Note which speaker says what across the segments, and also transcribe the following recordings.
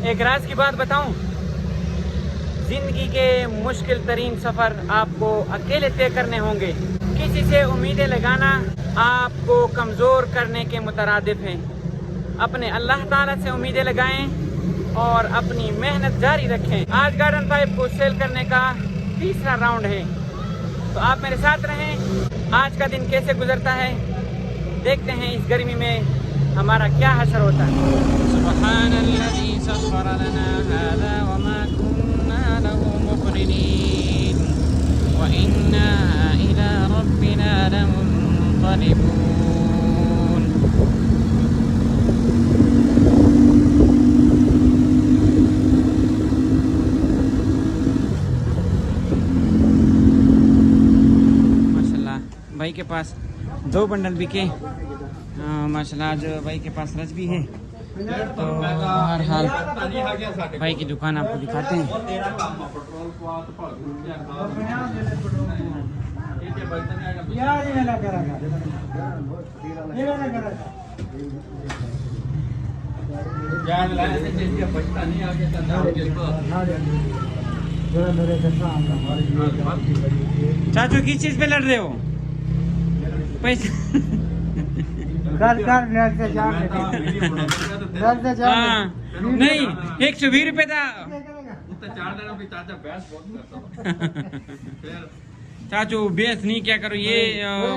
Speaker 1: एक राज की बात बताऊं, जिंदगी के मुश्किल तरीन सफर आपको अकेले तय करने होंगे। किसी से उम्मीदें लगाना आपको कमजोर करने के मुतरादिफ है। अपने अल्लाह ताला से उम्मीदें लगाएं और अपनी मेहनत जारी रखें। आज गार्डन पाइप को सेल करने का तीसरा राउंड है, तो आप मेरे साथ रहें। आज का दिन कैसे गुजरता है देखते हैं, इस गर्मी में हमारा क्या हशर होता है। सुब्हानल्लज़ी सख्खर लना हाज़ा व मा कुन्ना लहू मुक़रिनीन व इन्ना इला रब्बिना लमुनक़लिबून। माशाल्लाह भाई के पास 2 बंडल बिके। माशाल्लाह आज भाई के पास रस भी है। तो बहरहाल भाई की दुकान आपको दिखाते हैं। चाचू किस चीज पे लड़ रहे हो? पैसे नहीं, 120 रुपए था। चाचू बेस नहीं क्या करो, ये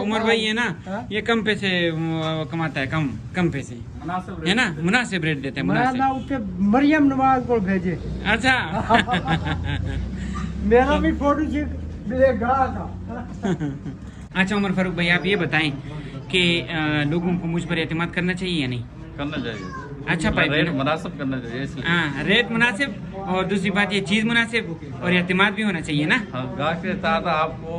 Speaker 1: उमर भाई है ना, ये कम पैसे कमाता है, कम पैसे है ना, मुनासिब रेट देते हैं।
Speaker 2: मरियम नवाज को भेजे।
Speaker 1: अच्छा
Speaker 2: मेरा भी फोटो मिलेगा।
Speaker 1: अच्छा उमर फारूक भाई, आप ये बताएं कि लोगों को मुझ पर एतमाद करना चाहिए या नहीं?
Speaker 3: करना चाहिए।
Speaker 1: अच्छा पाइप
Speaker 3: रेट मुनासिब करना चाहिए इसलिए।
Speaker 1: हाँ, रेट मुनासिब, और दूसरी बात ये चीज़ मुनासिब और एतमाद भी होना चाहिए ना।
Speaker 3: हाँ, गाहक के साथ आपको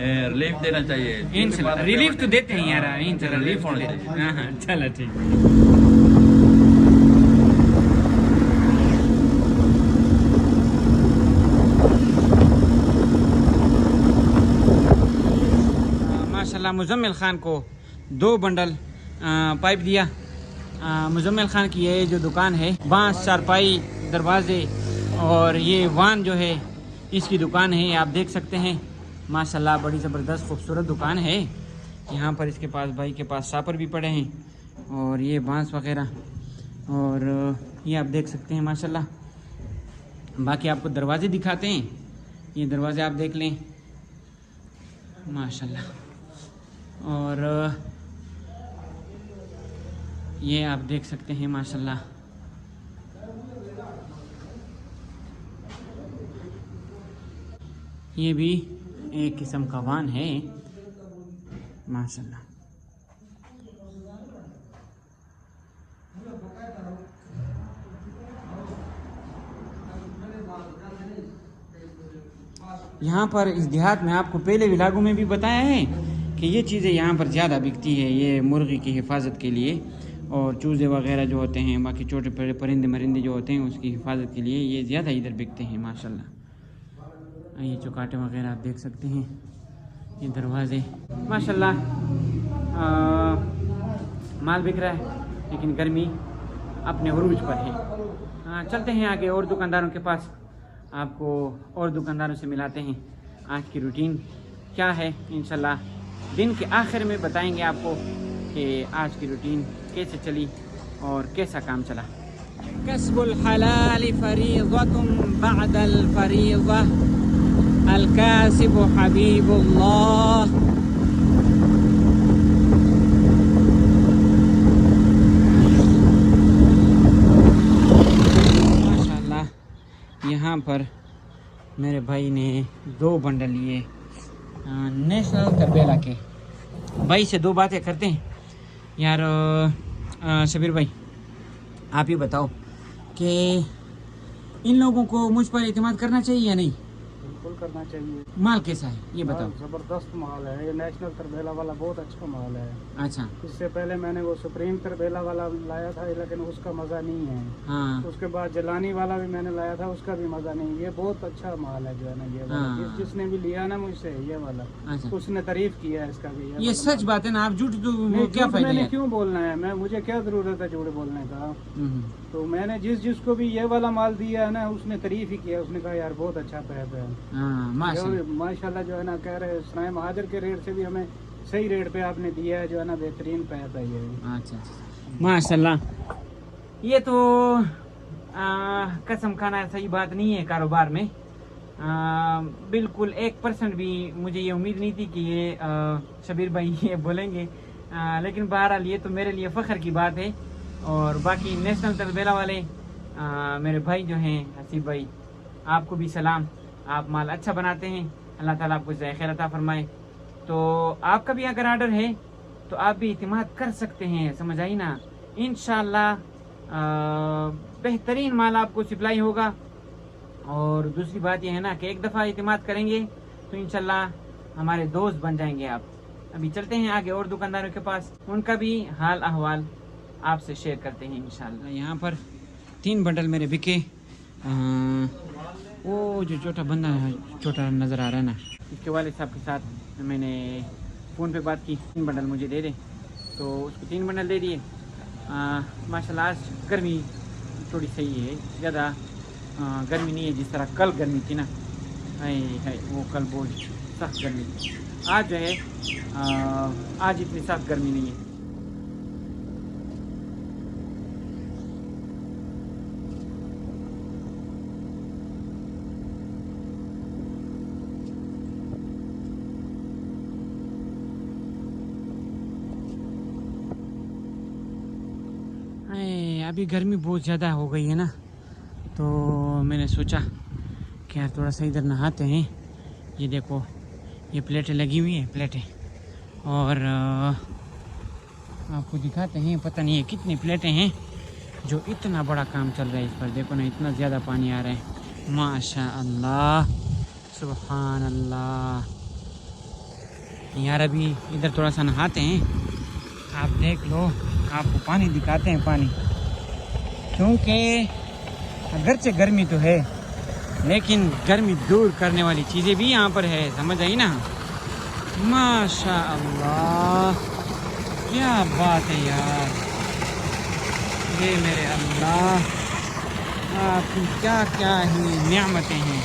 Speaker 3: रिलीफ देना चाहिए।
Speaker 1: इंशाल्लाह रिलीफ तो देते हैं यार, इंशाल्लाह रिलीफ तो देते हैं। हाँ हाँ, चलो ठीक। माशाल्लाह मुजम्मिल खान को 2 बंडल पाइप दिया। मुजम्मिल खान की ये जो दुकान है, बांस, चारपाई, दरवाजे और ये वान जो है, इसकी दुकान है। आप देख सकते हैं माशाल्लाह बड़ी ज़बरदस्त खूबसूरत दुकान है। यहाँ पर इसके पास भाई के पास शापर भी पड़े हैं और ये बांस वगैरह, और ये आप देख सकते हैं माशाल्लाह। बाकी आपको दरवाजे दिखाते हैं, ये दरवाजे आप देख लें माशाल्लाह। और ये आप देख सकते हैं माशाल्लाह। ये भी एक किस्म का वान है माशाल्लाह। यहाँ पर इस देहात में आपको पहले विलागों में भी बताया है कि ये चीज़ें यहाँ पर ज़्यादा बिकती है। ये मुर्गी की हिफाजत के लिए और चूज़े वगैरह जो होते हैं, बाकी छोटे बड़े परिंदे मरिंदे जो होते हैं, उसकी हिफाजत के लिए ये ज़्यादा इधर बिकते हैं माशाल्लाह। ये चौकाटे वगैरह आप देख सकते हैं, ये दरवाज़े माशाल्लाह। माल बिक रहा है लेकिन गर्मी अपने उरूज पर है। चलते हैं आगे और दुकानदारों के पास, आपको और दुकानदारों से मिलाते हैं। आज की रूटीन क्या है इंशाल्लाह दिन के आखिर में बताएंगे आपको कि आज की रूटीन कैसे चली और कैसा काम चला। कसबुल हलाल फरीज़तुन बअदल फरीज़ा, अल कासिबु हबीबुल्लाह। माशाल्लाह यहाँ पर मेरे भाई ने 2 बंडल लिए नेशनल तरबेला के। भाई से 2 बातें करते हैं यार। शबीर भाई, आप ये बताओ कि इन लोगों को मुझ पर एतमाद करना चाहिए या नहीं?
Speaker 2: बिल्कुल करना चाहिए।
Speaker 1: माल कैसा है ये बताओ।
Speaker 2: जबरदस्त माल है ये, नेशनल तरबेला वाला बहुत अच्छा माल है।
Speaker 1: अच्छा।
Speaker 2: इससे पहले मैंने वो सुप्रीम तरबेला वाला लाया था, लेकिन उसका मजा नहीं है।
Speaker 1: हाँ।
Speaker 2: उसके बाद जलानी वाला भी मैंने लाया था, उसका भी मजा नहीं। ये बहुत अच्छा माल है जो है ना ये वाला।
Speaker 1: हाँ।
Speaker 2: जिसने भी लिया ना मुझसे ये वाला,
Speaker 1: अच्छा।
Speaker 2: उसने तारीफ किया है इसका भी।
Speaker 1: ये सच बात है ना, आप झूठ तो क्या
Speaker 2: झूठ
Speaker 1: फायदा
Speaker 2: मैंने
Speaker 1: है?
Speaker 2: क्यों बोलना है, मैं मुझे क्या जरूरत है झूठ बोलने का।
Speaker 1: हम्म।
Speaker 2: तो मैंने जिसको भी ये वाला माल दिया है ना, उसने तारीफ ही किया। उसने कहा यार बहुत अच्छा पैप है।
Speaker 1: हाँ, माशाल्लाह।
Speaker 2: माशाल्लाह जो है ना, कह रहे सनाए महाजर के रेट से भी हमें सही रेट पे आपने दिया है, जो है ना बेहतरीन पैप है ये।
Speaker 1: अच्छा माशाल्लाह। ये तो कसम खाना सही बात नहीं है कारोबार में। बिल्कुल 1% भी मुझे ये उम्मीद नहीं थी कि ये शबीर भाई ये बोलेंगे। लेकिन बहरहाल ये तो मेरे लिए फ़ख्र की बात है। और बाकी नेशनल तरबेला वाले मेरे भाई जो हैं हसीब भाई, आपको भी सलाम। आप माल अच्छा बनाते हैं, अल्लाह ताला आपको खैर अता फरमाए। तो आपका भी अगर ऑर्डर है तो आप भी इतिमाद कर सकते हैं, समझ आई ना। इंशाल्लाह बेहतरीन माल आपको सप्लाई होगा। और दूसरी बात यह है ना कि एक दफ़ा इतिमाद करेंगे तो इंशाल्लाह हमारे दोस्त बन जाएंगे आप। अभी चलते हैं आगे और दुकानदारों के पास, उनका भी हाल अहवाल आपसे शेयर करते हैं इंशाल्लाह। यहाँ पर 3 बंडल मेरे बिके। वो जो छोटा बंदा छोटा नज़र आ रहा है ना, इसके वाले साहब के साथ मैंने फ़ोन पे बात की, 3 बंडल मुझे दे दे, तो उसको 3 बंडल दे दिए। माशाल्लाह आज गर्मी थोड़ी सही है, ज़्यादा गर्मी नहीं है जिस तरह कल गर्मी थी ना। है वो कल बहुत सख्त गर्मी थी। आज जो है आज इतनी सख्त गर्मी नहीं है। अभी गर्मी बहुत ज़्यादा हो गई है ना, तो मैंने सोचा कि यार थोड़ा सा इधर नहाते हैं। ये देखो ये प्लेटें लगी हुई हैं प्लेटें, और आपको दिखाते हैं। पता नहीं है कितनी प्लेटें हैं जो इतना बड़ा काम चल रहा है इस पर। देखो ना इतना ज़्यादा पानी आ रहा है, माशा अल्लाह सुबहान अल्लाह। यार अभी इधर थोड़ा सा नहाते हैं, आप देख लो, आपको पानी दिखाते हैं पानी। क्योंकि अगरचे गर्मी तो है लेकिन गर्मी दूर करने वाली चीज़ें भी यहाँ पर है, समझ आई ना। माशा अल्लाह क्या बात है यार, ये मेरे अल्लाह आपकी क्या क्या ही नेमतें हैं।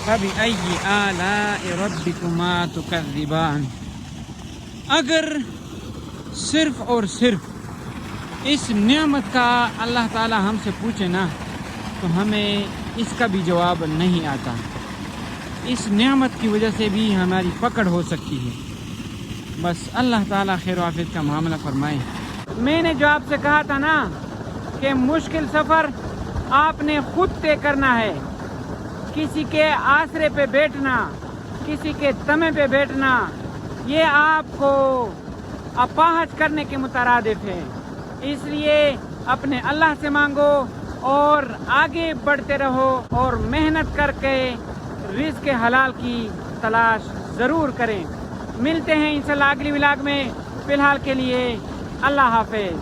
Speaker 1: कभी अय्यि आला'i रब्बिकुमा तुकज़्ज़िबान। अगर सिर्फ और सिर्फ इस नेमत का अल्लाह ताला हमसे पूछे ना तो हमें इसका भी जवाब नहीं आता। इस नेमत की वजह से भी हमारी पकड़ हो सकती है। बस अल्लाह ताला खैर आफियत का मामला फरमाए। मैंने जो आपसे कहा था ना कि मुश्किल सफ़र आपने खुद तय करना है। किसी के आसरे पे बैठना, किसी के तमे पे बैठना, ये आपको अपाहज करने के मुतरादिफ है। इसलिए अपने अल्लाह से मांगो और आगे बढ़ते रहो और मेहनत करके रिज़्क़ हलाल की तलाश ज़रूर करें। मिलते हैं इंशाल्लाह अगली व्लॉग में। फ़िलहाल के लिए अल्लाह हाफ़िज़।